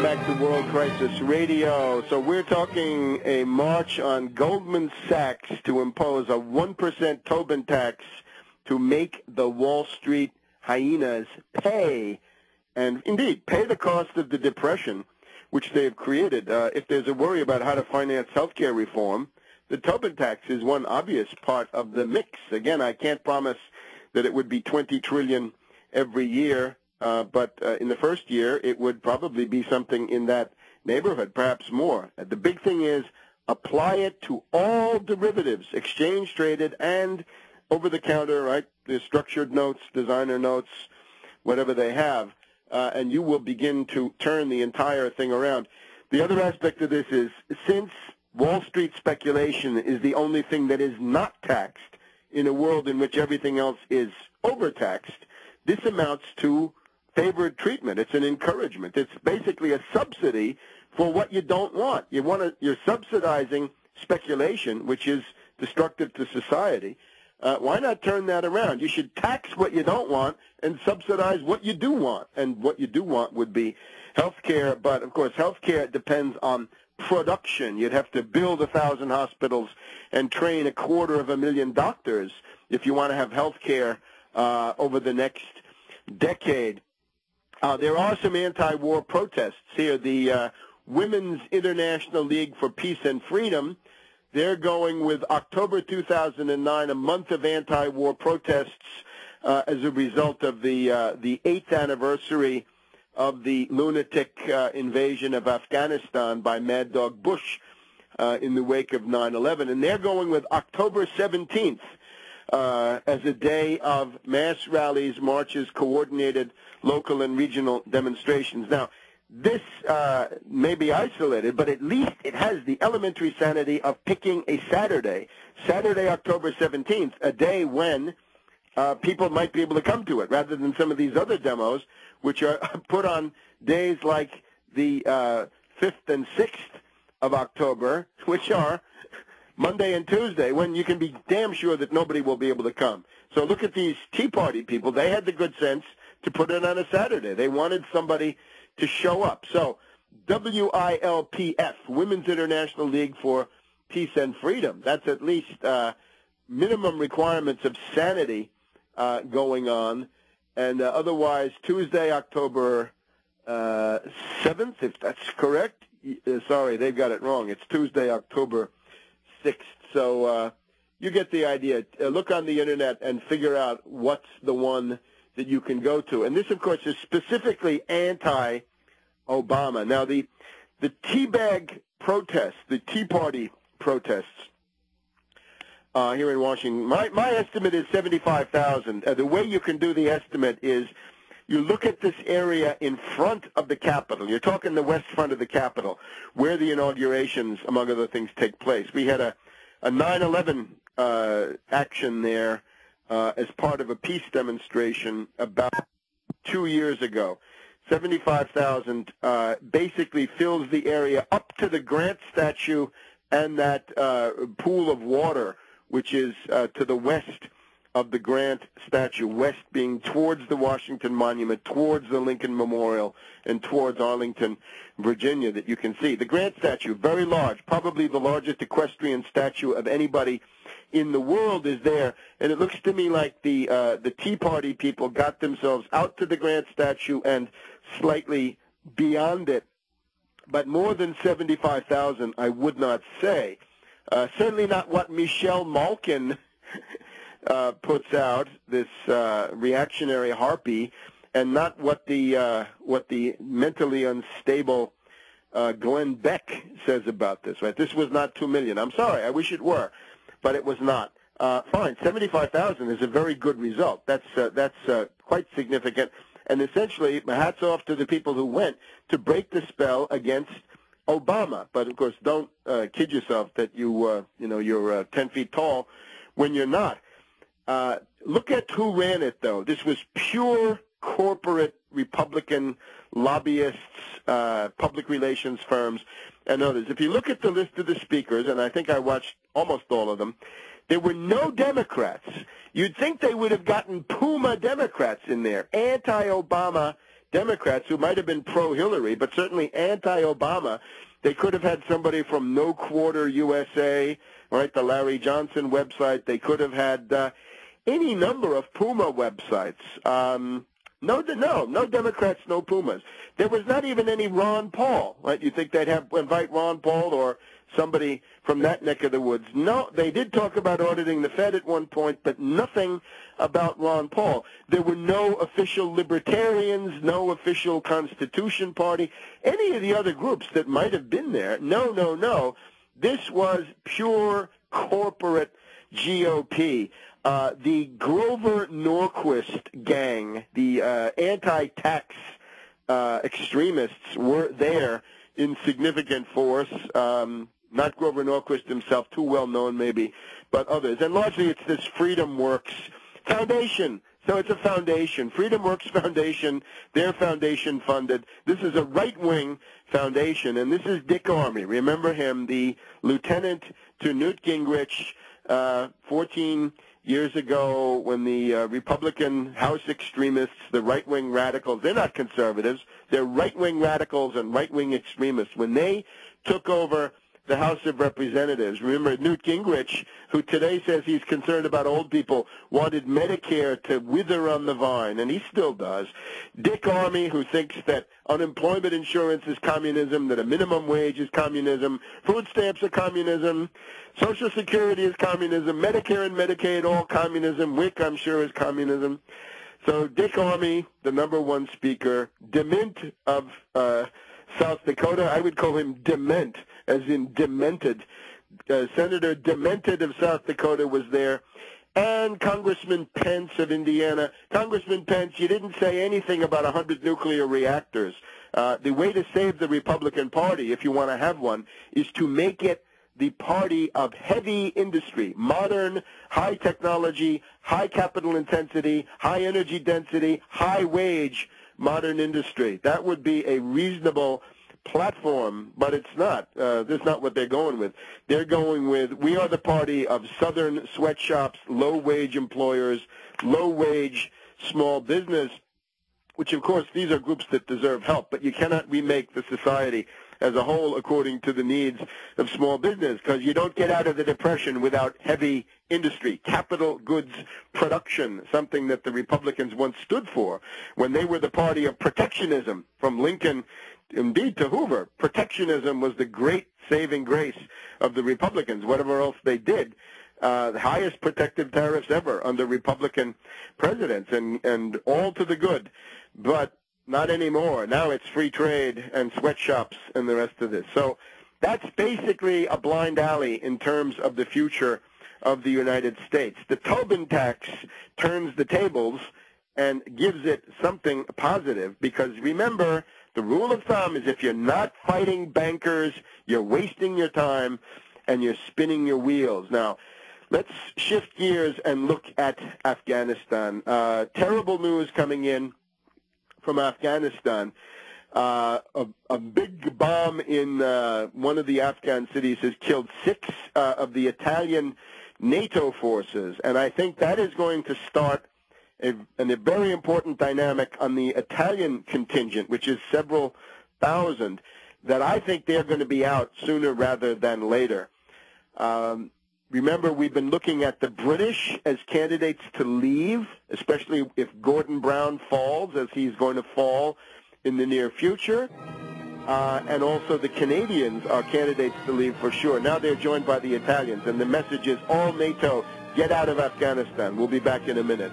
back to World Crisis Radio. So we're talking a march on Goldman Sachs to impose a 1% Tobin tax to make the Wall Street hyenas pay, and indeed pay the cost of the depression which they've created. If there's a worry about how to finance healthcare reform, the Tobin tax is one obvious part of the mix. Again, I can't promise that it would be $20 trillion every year. But in the first year, it would probably be something in that neighborhood, perhaps more. The big thing is apply it to all derivatives, exchange-traded and over-the-counter, right? The structured notes, designer notes, whatever they have, and you will begin to turn the entire thing around. The other aspect of this is since Wall Street speculation is the only thing that is not taxed in a world in which everything else is overtaxed, this amounts to favored treatment. It's an encouragement. It's basically a subsidy for what you don't want. You're subsidizing speculation, which is destructive to society. Why not turn that around? You should tax what you don't want and subsidize what you do want. And what you do want would be health care, but of course health care depends on production. You'd have to build 1,000 hospitals and train 250,000 doctors if you want to have health care over the next decade. There are some anti-war protests here. The Women's International League for Peace and Freedom, they're going with October 2009, a month of anti-war protests as a result of the 8th anniversary of the lunatic invasion of Afghanistan by Mad Dog Bush in the wake of 9/11. And they're going with October 17th as a day of mass rallies, marches, coordinated local and regional demonstrations. Now, this may be isolated, but at least it has the elementary sanity of picking a Saturday, October 17th, a day when people might be able to come to it, rather than some of these other demos, which are put on days like the 5th and 6th of October, which are Monday and Tuesday, when you can be damn sure that nobody will be able to come. So look at these Tea Party people. They had the good sense to put it on a Saturday. They wanted somebody to show up. So WILPF, Women's International League for Peace and Freedom, that's at least minimum requirements of sanity going on. And otherwise, Tuesday, October 7th, if that's correct. Sorry, they've got it wrong. It's Tuesday, October 6th. So you get the idea. Look on the Internet and figure out what's the one that you can go to. And this, of course, is specifically anti-Obama. Now, the teabag protests, the Tea Party protests here in Washington, my estimate is 75,000. The way you can do the estimate is you look at this area in front of the Capitol. You're talking the west front of the Capitol, where the inaugurations, among other things, take place. We had a 9/11 action there as part of a peace demonstration about 2 years ago. 75,000 basically fills the area up to the Grant statue and that pool of water, which is to the west of the Grant statue, west being towards the Washington Monument, towards the Lincoln Memorial, and towards Arlington, Virginia, that you can see. The Grant statue, very large, probably the largest equestrian statue of anybody in the world is there, and it looks to me like the Tea Party people got themselves out to the Grant statue and slightly beyond it, but more than 75,000, I would not say. Certainly not what Michelle Malkin puts out, this reactionary harpy, and not what the mentally unstable Glenn Beck says about this. Right? This was not 2 million. I'm sorry. I wish it were, but it was not. Fine. 75,000 is a very good result. That's quite significant. And essentially, hats off to the people who went to break the spell against Obama. But of course, don't kid yourself that you're 10 feet tall when you're not. Look at who ran it, though. This was pure corporate Republican lobbyists, public relations firms, and others. If you look at the list of the speakers, and I think I watched almost all of them, there were no Democrats. You'd think they would have gotten Puma Democrats in there, anti-Obama Democrats who might have been pro-Hillary, but certainly anti-Obama. They could have had somebody from No Quarter USA, right, the Larry Johnson website. They could have had any number of Puma websites. No Democrats, no Pumas. There was not even any Ron Paul, right? You think they'd invite Ron Paul or somebody from that neck of the woods? No, they did talk about auditing the Fed at one point, but nothing about Ron Paul. There were no official libertarians, no official Constitution Party, any of the other groups that might have been there. No. This was pure corporate GOP. The Grover Norquist gang, the anti-tax extremists, were there in significant force. Not Grover Norquist himself, too well known maybe, but others. And largely it's this Freedom Works Foundation. So it's a foundation, Freedom Works Foundation, their foundation funded. This is a right-wing foundation, and this is Dick Armey. Remember him, the lieutenant to Newt Gingrich, 14 years ago when the Republican House extremists, the right-wing radicals, they're not conservatives, they're right-wing radicals and right-wing extremists. When they took over the House of Representatives, remember Newt Gingrich, who today says he's concerned about old people, wanted Medicare to wither on the vine, and he still does. Dick Armey, who thinks that unemployment insurance is communism, that a minimum wage is communism, food stamps are communism, Social Security is communism, Medicare and Medicaid, all communism, WIC, I'm sure, is communism. So Dick Armey, the #1 speaker, Dement of South Dakota, I would call him Dement, as in demented. Senator Demented of South Dakota was there, and Congressman Pence of Indiana. Congressman Pence, you didn't say anything about 100 nuclear reactors. The way to save the Republican Party, if you want to have one, is to make it the party of heavy industry, modern, high technology, high capital intensity, high energy density, high wage modern industry. That would be a reasonable platform, but it's not. That's not what they're going with. They're going with, we are the party of southern sweatshops, low-wage employers, low-wage small business, which, of course, these are groups that deserve help, but you cannot remake the society as a whole according to the needs of small business, because you don't get out of the Depression without heavy industry, capital goods production, something that the Republicans once stood for when they were the party of protectionism from Lincoln indeed to Hoover. Protectionism was the great saving grace of the Republicans, whatever else they did. The highest protective tariffs ever under Republican presidents, and all to the good. But not anymore. Now it's free trade and sweatshops and the rest of this. So that's basically a blind alley in terms of the future of the United States. The Tobin tax turns the tables and gives it something positive, because remember, the rule of thumb is if you're not fighting bankers, you're wasting your time and you're spinning your wheels. Now, let's shift gears and look at Afghanistan. Terrible news coming in from Afghanistan. A big bomb in one of the Afghan cities has killed 6 of the Italian NATO forces, and I think that is going to start a very important dynamic on the Italian contingent, which is several thousand, that I think they're going to be out sooner rather than later. Remember, we've been looking at the British as candidates to leave, especially if Gordon Brown falls, as he's going to fall in the near future. And also the Canadians are candidates to leave for sure. Now they're joined by the Italians, and the message is all NATO, get out of Afghanistan. We'll be back in a minute.